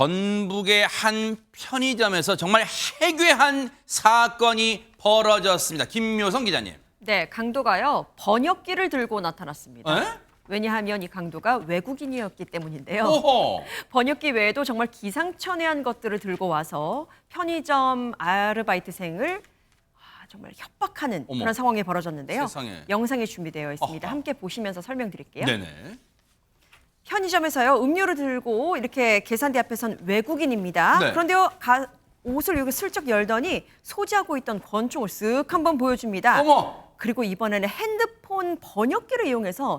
전북의 한 편의점에서 정말 해괴한 사건이 벌어졌습니다. 김묘성 기자님. 네, 강도가요. 번역기를 들고 나타났습니다. 에? 왜냐하면 이 강도가 외국인이었기 때문인데요. 오호. 번역기 외에도 정말 기상천외한 것들을 들고 와서 편의점 아르바이트생을 정말 협박하는 어머. 그런 상황이 벌어졌는데요. 세상에. 영상이 준비되어 있습니다. 어허. 함께 보시면서 설명드릴게요. 네네. 편의점에서요. 음료를 들고 이렇게 계산대 앞에 선 외국인입니다. 네. 그런데요. 옷을 여기 슬쩍 열더니 소지하고 있던 권총을 쓱 한번 보여줍니다. 어머. 그리고 이번에는 핸드폰 번역기를 이용해서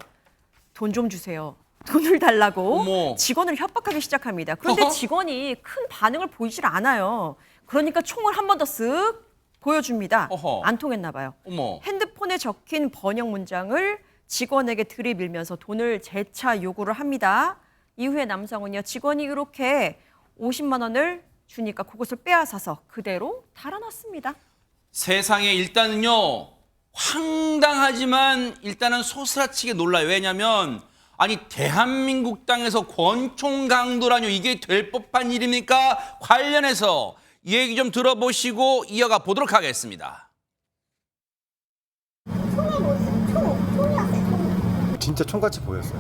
돈 좀 주세요. 돈을 달라고 어머. 직원을 협박하기 시작합니다. 그런데 어허. 직원이 큰 반응을 보이질 않아요. 그러니까 총을 한 번 더 쓱 보여줍니다. 어허. 안 통했나 봐요. 어머. 핸드폰에 적힌 번역 문장을 직원에게 들이밀면서 돈을 재차 요구를 합니다. 이후에 남성은요. 직원이 이렇게 50만 원을 주니까 그것을 빼앗아서 그대로 달아났습니다. 세상에 일단은요. 황당하지만 일단은 소스라치게 놀라요. 왜냐하면 아니 대한민국 땅에서 권총 강도라뇨. 이게 될 법한 일입니까? 관련해서 얘기 좀 들어보시고 이어가 보도록 하겠습니다. 총이 뭐지? 총이었어요. 진짜 총같이 보였어요.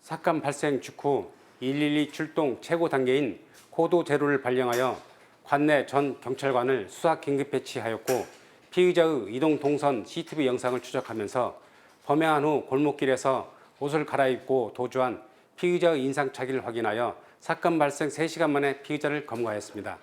사건 발생 직후 112 출동 최고 단계인 코드 제로를 발령하여 관내 전 경찰관을 수사 긴급 배치하였고 피의자의 이동 동선 CCTV 영상을 추적하면서 범행한 후 골목길에서 옷을 갈아입고 도주한 피의자의 인상착의를 확인하여 사건 발생 3시간 만에 피의자를 검거하였습니다.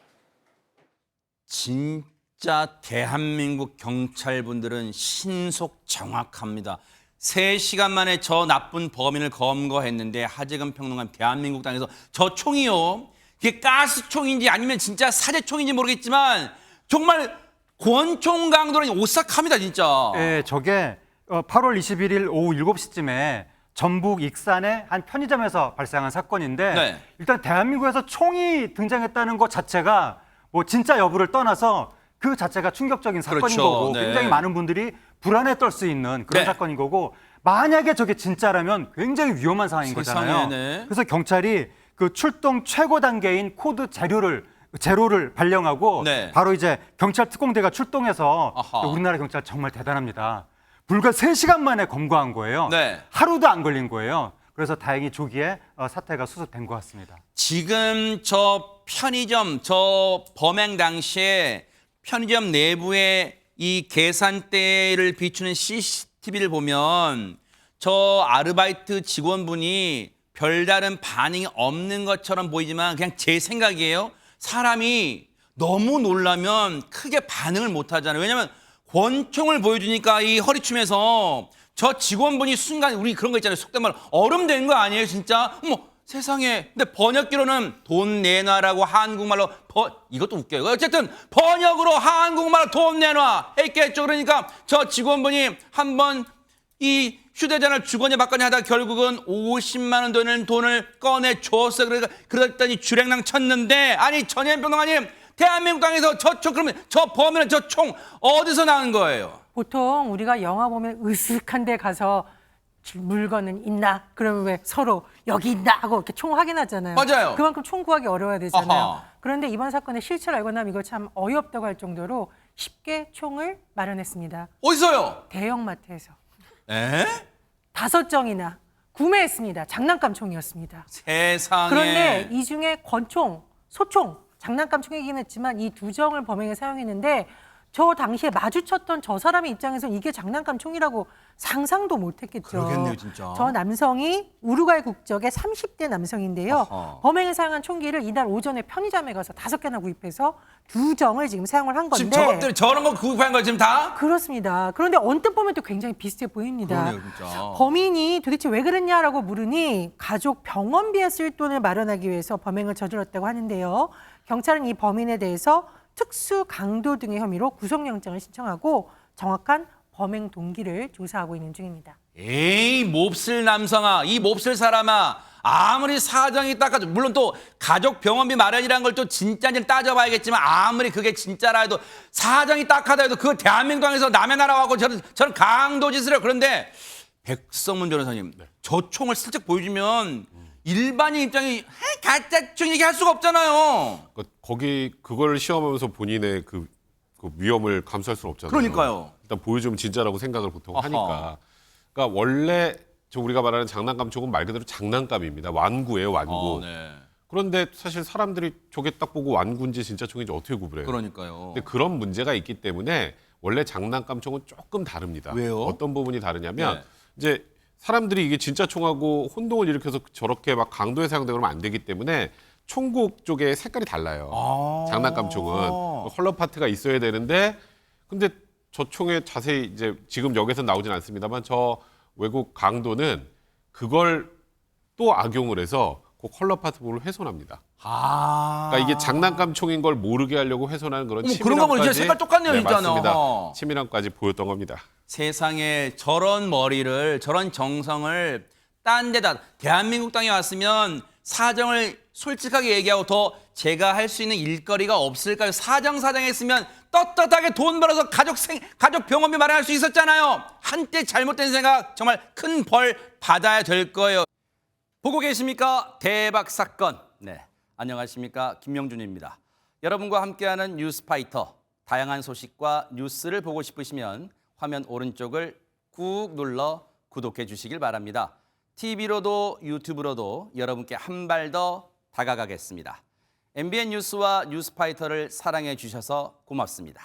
진짜 대한민국 경찰분들은 신속 정확합니다. 3시간 만에 저 나쁜 범인을 검거했는데 하재근 평론가 대한민국 땅에서 저 총이요. 이게 가스총인지 아니면 진짜 사제총인지 모르겠지만 정말 권총 강도라니 오싹합니다 진짜. 예, 저게 8월 21일 오후 7시쯤에 전북 익산의 한 편의점에서 발생한 사건인데 네. 일단 대한민국에서 총이 등장했다는 것 자체가 뭐 진짜 여부를 떠나서 그 자체가 충격적인 사건인 그렇죠. 거고 네. 굉장히 많은 분들이 불안에 떨 수 있는 그런 네. 사건인 거고 만약에 저게 진짜라면 굉장히 위험한 상황인 세상에, 거잖아요. 네. 그래서 경찰이 그 출동 최고 단계인 코드 제로를 발령하고 네. 바로 이제 경찰 특공대가 출동해서 아하. 우리나라 경찰 정말 대단합니다. 불과 3시간 만에 검거한 거예요. 네. 하루도 안 걸린 거예요. 그래서 다행히 조기에 사태가 수습된 것 같습니다. 지금 저 편의점 저 범행 당시에 편의점 내부에 이 계산대를 비추는 CCTV를 보면 저 아르바이트 직원분이 별다른 반응이 없는 것처럼 보이지만 그냥 제 생각이에요. 사람이 너무 놀라면 크게 반응을 못 하잖아요. 왜냐하면 권총을 보여주니까 이 허리춤에서 저 직원분이 순간 우리 그런 거 있잖아요. 속된 말 얼음 된 거 아니에요 진짜? 어머 세상에. 근데 번역기로는 돈 내놔라고 한국말로 이것도 웃겨요. 어쨌든 번역으로 한국말로 돈 내놔 했겠죠. 그러니까 저 직원분이 한번 이 휴대전화를 주거니 받거니 하다 결국은 50만 원 되는 돈을 꺼내줬어요. 그러니까 그랬더니 주랭랑 쳤는데 아니 전현평 평론가님 대한민국 땅에서 저 총 그러면 저 범인은 저 총 어디서 나는 거예요? 보통 우리가 영화 보면 으슥한 데 가서 물건은 있나? 그러면 왜 서로 여기 있나? 하고 이렇게 총 확인하잖아요. 맞아요. 그만큼 총 구하기 어려워야 되잖아요. 아하. 그런데 이번 사건의 실체를 알고 나면 이거 참 어이없다고 할 정도로 쉽게 총을 마련했습니다. 어디서요? 대형마트에서 에? 5정이나 구매했습니다. 장난감 총이었습니다. 세상에. 그런데 이 중에 권총, 소총, 장난감 총이긴 했지만 이 2정을 범행에 사용했는데 저 당시에 마주쳤던 저 사람의 입장에서는 이게 장난감 총이라고 상상도 못했겠죠. 그러겠네요, 진짜. 저 남성이 우루과이 국적의 30대 남성인데요. 아하. 범행에 사용한 총기를 이날 오전에 편의점에 가서 5개나 구입해서 2정을 지금 사용을 한 지금 건데. 저것들 저런 거 구입한 거 지금 다? 그렇습니다. 그런데 언뜻 보면 또 굉장히 비슷해 보입니다. 그러네요, 진짜. 범인이 도대체 왜 그랬냐라고 물으니 가족 병원비에 쓸 돈을 마련하기 위해서 범행을 저질렀다고 하는데요. 경찰은 이 범인에 대해서 특수 강도 등의 혐의로 구속영장을 신청하고 정확한 범행 동기를 조사하고 있는 중입니다. 에이 몹쓸 남성아, 이 몹쓸 사람아, 아무리 사정이 딱하죠. 물론 또 가족 병원비 마련이라는 걸 또 진짜인지 따져봐야겠지만 아무리 그게 진짜라 해도 사정이 딱하다 해도 그거 대한민국 땅에서 남의 나라 와고 저는 강도 짓을 해요. 그런데 백성문 변호사님, 저 총을 슬쩍 보여주면 일반인 입장이 대충 얘기할 수가 없잖아요. 그러니까 거기 그걸 시험하면서 본인의 그 위험을 감수할 수는 없잖아요. 그러니까요. 일단 보여주면 진짜라고 생각을 보통 어허. 하니까. 그러니까 원래 저 우리가 말하는 장난감 쪽은 말 그대로 장난감입니다. 완구예요, 완구. 네. 그런데 사실 사람들이 저게 딱 보고 완구인지 진짜 총인지 어떻게 구분해요? 그러니까요. 근데 그런 문제가 있기 때문에 원래 장난감 총은 조금 다릅니다. 왜요? 어떤 부분이 다르냐면 네. 이제 사람들이 이게 진짜 총하고 혼동을 일으켜서 저렇게 막 강도에 사용되고 그러면 안 되기 때문에 총국 쪽에 색깔이 달라요. 장난감 총은 컬러 파트가 있어야 되는데 근데 저 총에 자세히 이제 지금 여기서 나오진 않습니다만 저 외국 강도는 그걸 또 악용을 해서 그 컬러 파트 부분을 훼손합니다. 그러니까 이게 장난감 총인 걸 모르게 하려고 훼손하는 그런 어머, 그런가 보네. 진짜 색깔 똑같네요, 네, 진짜는. 맞습니다. 어허. 치밀함까지 보였던 겁니다. 세상에 저런 머리를 저런 정성을 딴 데다 대한민국 땅에 왔으면 사정을 솔직하게 얘기하고 더 제가 할 수 있는 일거리가 없을까요? 사정했으면 떳떳하게 돈 벌어서 가족 병원비 마련할 수 있었잖아요. 한때 잘못된 생각 정말 큰 벌 받아야 될 거예요. 보고 계십니까? 대박 사건. 네, 안녕하십니까? 김명준입니다. 여러분과 함께하는 뉴스파이터. 다양한 소식과 뉴스를 보고 싶으시면 화면 오른쪽을 꾹 눌러 구독해 주시길 바랍니다. TV로도 유튜브로도 여러분께 한 발 더 다가가겠습니다. MBN 뉴스와 뉴스파이터를 사랑해 주셔서 고맙습니다.